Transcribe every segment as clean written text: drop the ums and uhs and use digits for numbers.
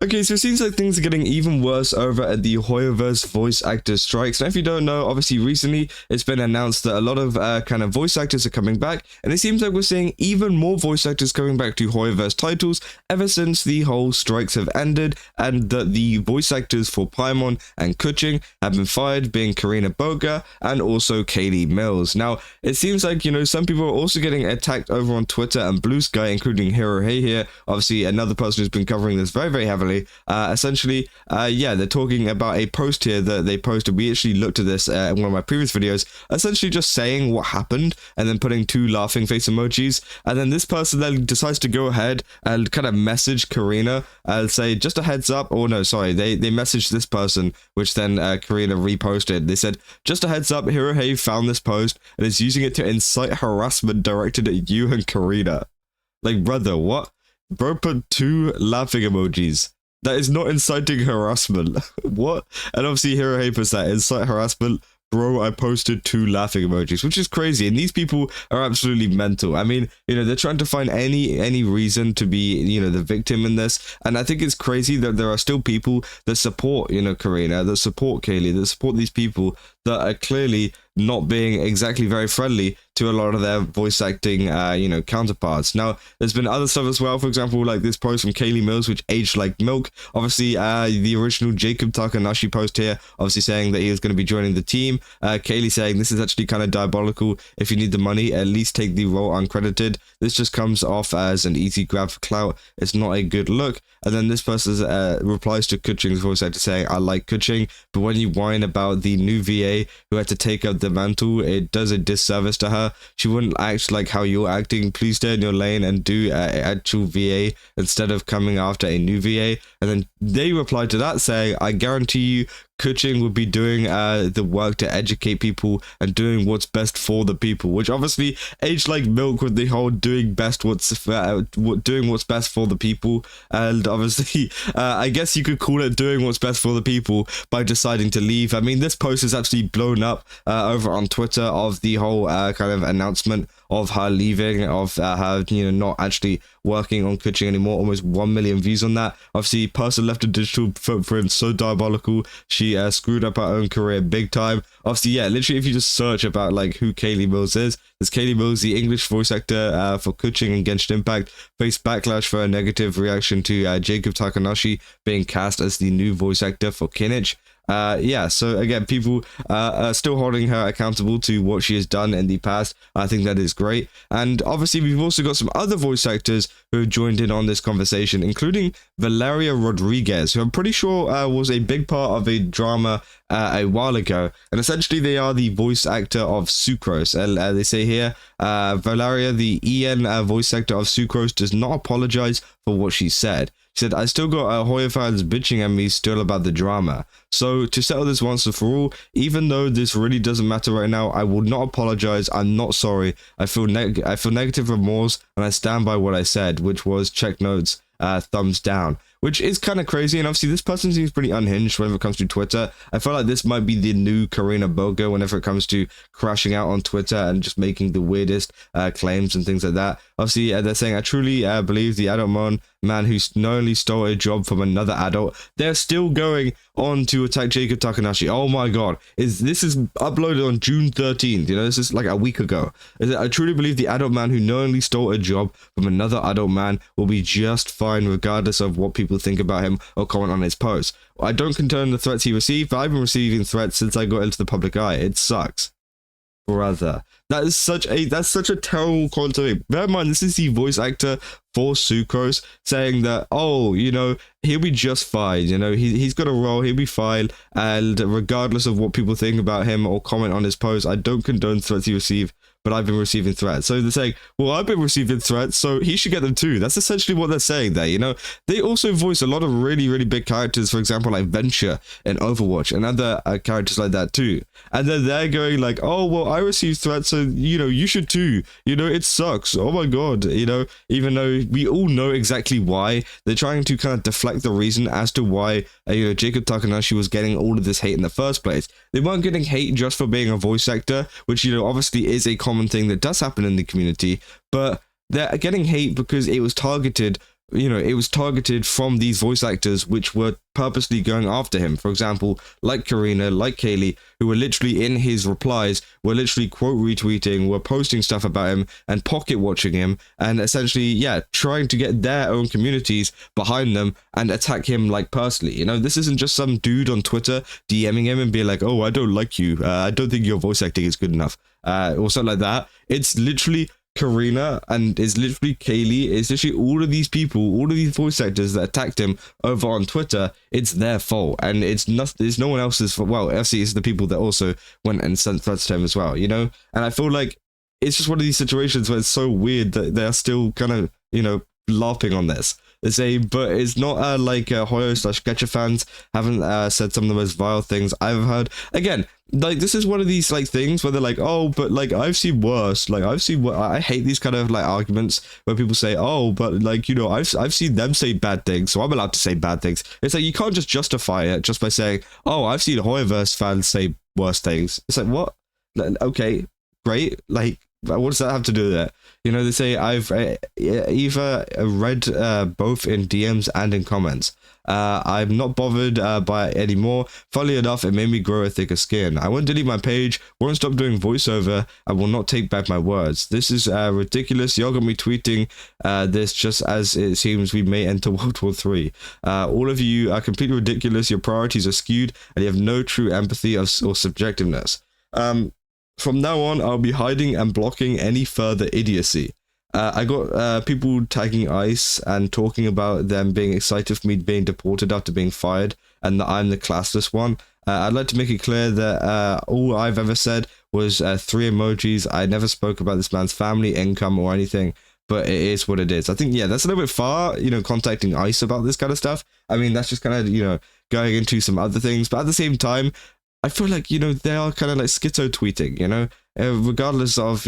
Okay, so it seems like things are getting even worse over at the HoYoverse voice actor strikes. Now, if you don't know, obviously recently it's been announced that a lot of kind of voice actors are coming back, and it seems like we're seeing even more voice actors coming back to HoYoverse titles ever since the whole strikes have ended, and that the voice actors for Paimon and Kuching have been fired, being Karina Boga and also Kaylee Mills. Now, it seems like, some people are also getting attacked over on Twitter and Blue Sky, including Hero Hey here, obviously another person who's been covering this very, very heavily. Essentially, they're talking about a post here that they posted. We actually looked at this in one of my previous videos, essentially just saying what happened and then putting 2 laughing face emojis. And then this person then decides to go ahead and kind of message Karina and say, just a heads up. Oh, no, sorry. They messaged this person, which then Karina reposted. They said, just a heads up, Hero Hey found this post and is using it to incite harassment directed at you and Karina. Like, brother, what? Bro put 2 laughing emojis. That is not inciting harassment. What? And obviously Hero Hey puts that, incite harassment. Bro, I posted 2 laughing emojis, which is crazy. And these people are absolutely mental. I mean, they're trying to find any reason to be, the victim in this. And I think it's crazy that there are still people that support, Karina, that support Kaylee, that support these people that are clearly not being exactly very friendly to a lot of their voice acting, counterparts. Now, there's been other stuff as well. For example, like this post from Kaylee Mills, which aged like milk. Obviously, the original Jacob Takanashi post here, obviously saying that he was going to be joining the team. Kaylee saying this is actually kind of diabolical. If you need the money, at least take the role uncredited. This just comes off as an easy grab for clout. It's not a good look. And then this person replies to Kuching's voice actor saying, I like Kuching, but when you whine about the new VA who had to take up the mantle, it does a disservice to her. She wouldn't act like how you're acting. Please stay in your lane and do actual VA instead of coming after a new VA. And then they replied to that saying, I guarantee you Kuching would be doing the work to educate people and doing what's best for the people, which obviously aged like milk with the whole doing what's best for the people. And obviously, I guess you could call it doing what's best for the people by deciding to leave. I mean, this post is actually blown up over on Twitter of the whole kind of announcement of her leaving, of her, not actually working on Kuching anymore. Almost 1 million views on that. Obviously, person left a digital footprint so diabolical. She screwed up her own career big time. Obviously, yeah, literally, if you just search about like who Kaylee Mills is, there's Kaylee Mills, the English voice actor for Kuching and Genshin Impact, faced backlash for a negative reaction to Jacob Takanashi being cast as the new voice actor for Kinich. So again, people are still holding her accountable to what she has done in the past. I think that is great. And obviously, we've also got some other voice actors who have joined in on this conversation, including Valeria Rodriguez, who I'm pretty sure was a big part of a drama a while ago. And essentially, they are the voice actor of Sucrose. They say here, Valeria, the EN voice actor of Sucrose, does not apologize for what she said. She said, I still got Hoya fans bitching at me still about the drama. So to settle this once and for all, even though this really doesn't matter right now, I will not apologize. I'm not sorry. I feel negative remorse, and I stand by what I said, which was check notes, thumbs down. Which is kind of crazy, and obviously this person seems pretty unhinged whenever it comes to Twitter. I feel like this might be the new Karina Boga whenever it comes to crashing out on Twitter and just making the weirdest claims and things like that. Obviously, they're saying, I truly believe the adult man who knowingly stole a job from another adult. They're still going on to attack Jacob Takanashi. Oh my god. This is uploaded on June 13th. This is like a week ago. I truly believe the adult man who knowingly stole a job from another adult man will be just fine regardless of what people think about him or comment on his posts. I don't condone the threats he received, but I've been receiving threats since I got into the public eye. It sucks. Brother. That's such a terrible comment to make. Bear in mind, this is the voice actor for Sucrose saying that, he'll be just fine. He's got a role, he'll be fine. And regardless of what people think about him or comment on his post, I don't condone threats he received, but I've been receiving threats. So they're saying, well, I've been receiving threats, so he should get them too. That's essentially what they're saying there, They also voice a lot of really, really big characters, for example, like Venture in Overwatch and other characters like that too. And then they're going like, oh, well, I received threats, so, you should too. It sucks. Oh my god, even though we all know exactly why, they're trying to kind of deflect the reason as to why, Jacob Takanashi was getting all of this hate in the first place. They weren't getting hate just for being a voice actor, which, obviously is a common thing that does happen in the community, but they're getting hate because it was targeted it was targeted from these voice actors which were purposely going after him. For example, like Karina, like Kaylee, who were literally in his replies, were literally quote retweeting, were posting stuff about him and pocket watching him, and essentially, yeah, trying to get their own communities behind them and attack him like personally. This isn't just some dude on Twitter DMing him and being like, oh, I don't like you, I don't think your voice acting is good enough, or something like that. It's literally Karina, and it's literally Kaylee. It's literally all of these people, all of these voice actors that attacked him over on Twitter. It's their fault, and it's no one else's fault. Well, actually, it's the people that also went and sent threats to him as well, And I feel like it's just one of these situations where it's so weird that they're still kind of, LARPing on this. They say, but it's not like Hoyo/Getcha fans haven't said some of the most vile things I've ever heard. Again, like, this is one of these like things where they're like, oh, but like I've seen worse. Like I hate these kind of like arguments where people say, oh, but like I've seen them say bad things, so I'm allowed to say bad things. It's like you can't just justify it just by saying, oh, I've seen HoYoverse fans say worse things. It's like, what? Okay, great. Like, what does that have to do with it? They say I've either read both in DMs and in comments. I'm not bothered by it anymore. Funnily enough, it made me grow a thicker skin. I won't delete my page, won't stop doing voiceover, I will not take back my words. This is ridiculous. Y'all got me tweeting this just as it seems we may enter World War III. All of you are completely ridiculous. Your priorities are skewed, and you have no true empathy or subjectiveness. From now on, I'll be hiding and blocking any further idiocy. I got people tagging ICE and talking about them being excited for me being deported after being fired, and that I'm the classless one. I'd like to make it clear that all I've ever said was 3 emojis. I never spoke about this man's family, income, or anything, but it is what it is. I think, yeah, that's a little bit far, contacting ICE about this kind of stuff. I mean, that's just kind of, going into some other things, but at the same time, I feel like, they are kind of like schizo tweeting, regardless of,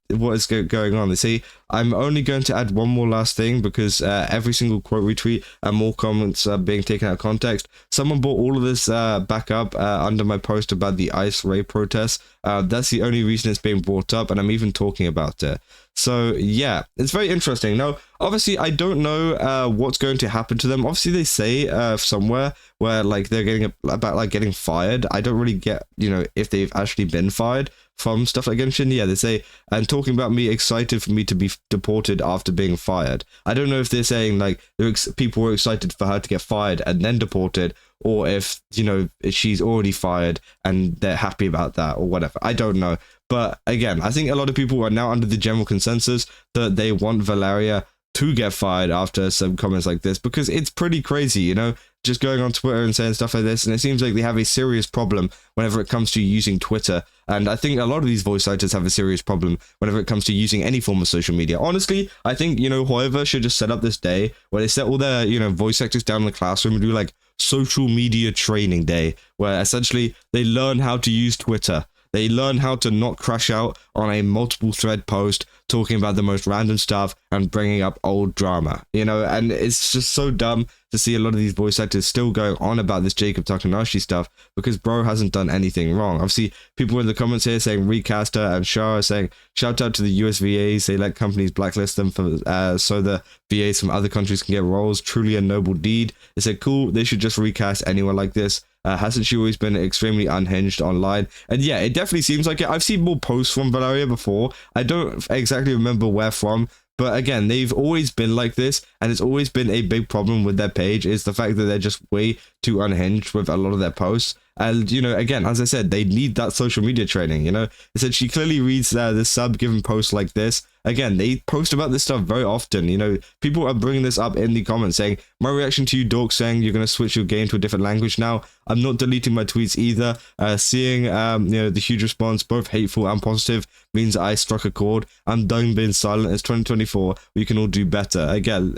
what is going on. They say, I'm only going to add one more last thing because every single quote retweet and more comments are being taken out of context. Someone brought all of this back up under my post about the ICE raid protests. That's the only reason it's being brought up, and I'm even talking about it. So yeah, it's very interesting. Now, obviously, I don't know what's going to happen to them. Obviously, they say somewhere where like they're getting fired. I don't really get, if they've actually been fired from stuff like Genshin. Yeah, they say, and talking about me excited for me to be deported after being fired. I don't know if they're saying like people were excited for her to get fired and then deported, or if, she's already fired and they're happy about that or whatever. I don't know. But again, I think a lot of people are now under the general consensus that they want Valeria to get fired after some comments like this, because it's pretty crazy, just going on Twitter and saying stuff like this. And it seems like they have a serious problem whenever it comes to using Twitter. And I think a lot of these voice actors have a serious problem whenever it comes to using any form of social media. Honestly, I think, HoYoverse should just set up this day where they set all their, voice actors down in the classroom and do like social media training day, where essentially they learn how to use Twitter. They learn how to not crash out on a multiple thread post talking about the most random stuff and bringing up old drama, and it's just so dumb to see a lot of these voice actors still going on about this Jacob Takanashi stuff, because bro hasn't done anything wrong. Obviously, people in the comments here saying recast her, and Shara saying shout out to the US VAs, they let companies blacklist them for so the VAs from other countries can get roles. Truly a noble deed. They said cool, they should just recast anyone like this. Hasn't she always been extremely unhinged online? And yeah, it definitely seems like it. I've seen more posts from Valeria before. I don't exactly remember where from, but again, they've always been like this, and it's always been a big problem with their page, is the fact that they're just way too unhinged with a lot of their posts. And, again, as I said, they need that social media training, It said she clearly reads the sub-given posts like this. Again, they post about this stuff very often, People are bringing this up in the comments saying, my reaction to you dorks saying you're going to switch your game to a different language now. I'm not deleting my tweets either. Seeing, the huge response, both hateful and positive, means I struck a chord. I'm done being silent. It's 2024. We can all do better. Again...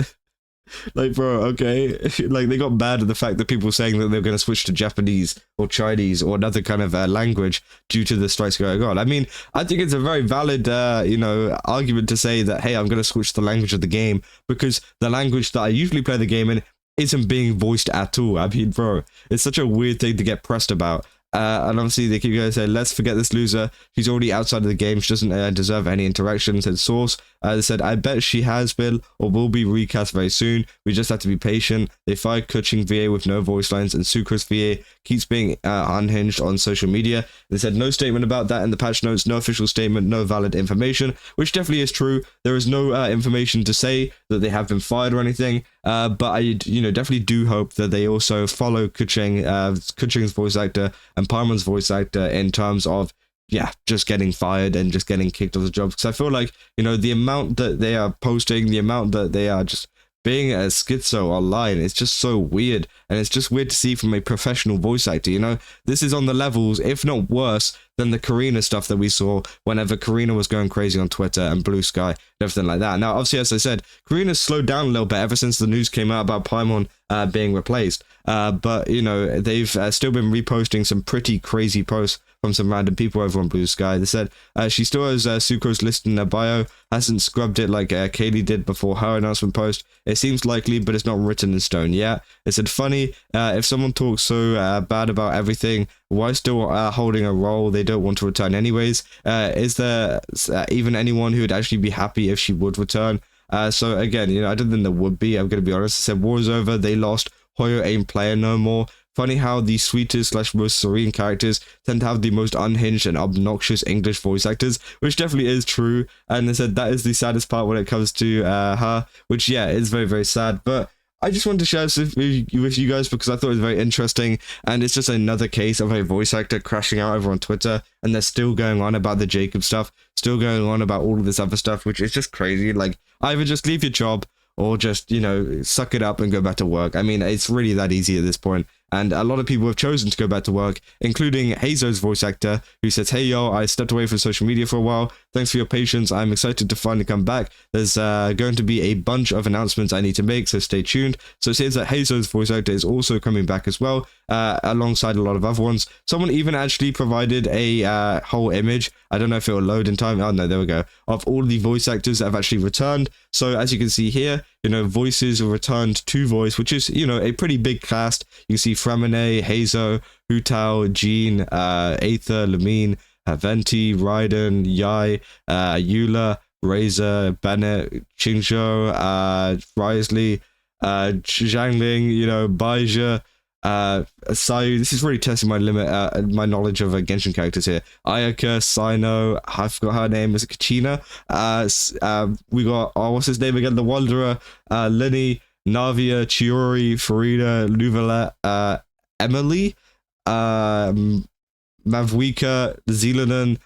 Like, bro, okay, like they got mad at the fact that people were saying that they're going to switch to Japanese or Chinese or another kind of language due to the strikes going on. I mean, I think it's a very valid, argument to say that, hey, I'm going to switch the language of the game because the language that I usually play the game in isn't being voiced at all. I mean, bro, it's such a weird thing to get pressed about. And obviously they keep going to say, let's forget this loser. She's already outside of the game. She doesn't deserve any interaction, said Source. They said, I bet she has been or will be recast very soon. We just have to be patient. They fired Kuching VA with no voice lines, and Sucre's VA keeps being unhinged on social media. They said no statement about that in the patch notes, no official statement, no valid information, which definitely is true. There is no information to say that they have been fired or anything, but I definitely do hope that they also follow Kuching's voice actor and Parmon's voice actor in terms of just getting fired and just getting kicked off the job, because I feel like the amount that they are posting, the amount that they are just being a schizo online, it's just so weird, and it's just weird to see from a professional voice actor. This is on the levels, if not worse, than the Karina stuff that we saw whenever Karina was going crazy on Twitter and Blue Sky and everything like that. Now, obviously, as I said, Karina's slowed down a little bit ever since the news came out about Paimon being replaced, but they've still been reposting some pretty crazy posts from some random people over on Blue Sky. They said she still has Sucrose listed in her bio, hasn't scrubbed it like Kaylee did before her announcement post. It seems likely, but it's not written in stone yet. It said, funny, if someone talks so bad about everything, why still holding a role they don't want to return anyways? Is there even anyone who would actually be happy if she would return? So again, I don't think there would be. I'm going to be honest. I said, war's over. They lost. Hoyo ain't playing no more. Funny how the sweetest / most serene characters tend to have the most unhinged and obnoxious English voice actors, which definitely is true. And they said that is the saddest part when it comes to her, which is very, very sad. But I just wanted to share this with you guys because I thought it was very interesting, and it's just another case of a voice actor crashing out over on Twitter, and they're still going on about the Jacob stuff, still going on about all of this other stuff, which is just crazy. Like, either just leave your job or just, suck it up and go back to work. I mean, it's really that easy at this point. And a lot of people have chosen to go back to work, including Hazo's voice actor, who says, hey, yo, I stepped away from social media for a while. Thanks for your patience. I'm excited to finally come back. There's going to be a bunch of announcements I need to make, so stay tuned. So it says that Hazo's voice actor is also coming back as well, alongside a lot of other ones. Someone even actually provided a whole image. I don't know if it will load in time. Oh, no, there we go. Of all the voice actors that have actually returned. So as you can see here, voices are returned to voice, which is, a pretty big cast. You can see Framine, Hazo, Hu Tao, Jean, Aether, Lamine, Venti, Raiden, Yai, Eula, Razor, Bennett, Qingzhou, Risley, Zhangling, Baija, Sayu. This is really testing my my knowledge of Genshin characters here. Ayaka, Sino, I forgot her name, is it Kachina? We got, what's his name again? The Wanderer, Lenny, Navia, Chiori, Farida, Luvala, Emily, Mavwika, Zealanen,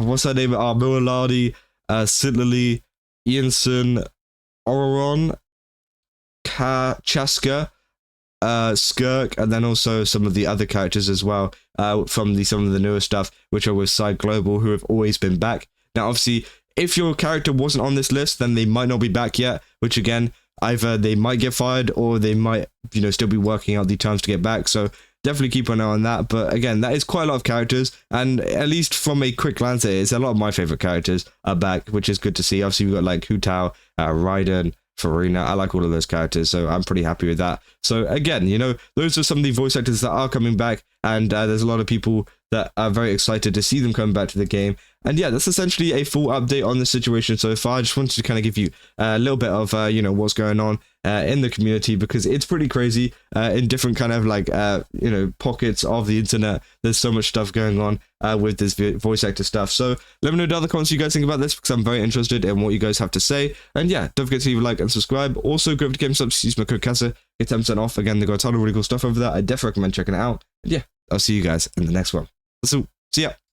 what's her name? Mualadi, Sidlali, Ianson, Ororon, Chaska, Skirk, and then also some of the other characters as well, from some of the newer stuff, which are with Side Global, who have always been back. Now, obviously, if your character wasn't on this list, then they might not be back yet, which again, either they might get fired or they might, still be working out the terms to get back. So definitely keep an eye on that. But again, that is quite a lot of characters, and at least from a quick glance at it, it's a lot of my favorite characters are back, which is good to see. Obviously, we've got like Hu Tao, Raiden, Farina. I like all of those characters, so I'm pretty happy with that. So again, those are some of the voice actors that are coming back, and there's a lot of people that are very excited to see them come back to the game. And yeah, that's essentially a full update on the situation so far. I just wanted to kind of give you a little bit of, what's going on in the community, because it's pretty crazy in different kind of like, pockets of the internet. There's so much stuff going on with this voice actor stuff. So let me know in the other comments what you guys think about this, because I'm very interested in what you guys have to say. And yeah, don't forget to leave a like and subscribe. Also, go over to GameStop, use my code CASA, get 10% off. Again, they got a ton of really cool stuff over there. I definitely recommend checking it out. And yeah, I'll see you guys in the next one. So, see ya.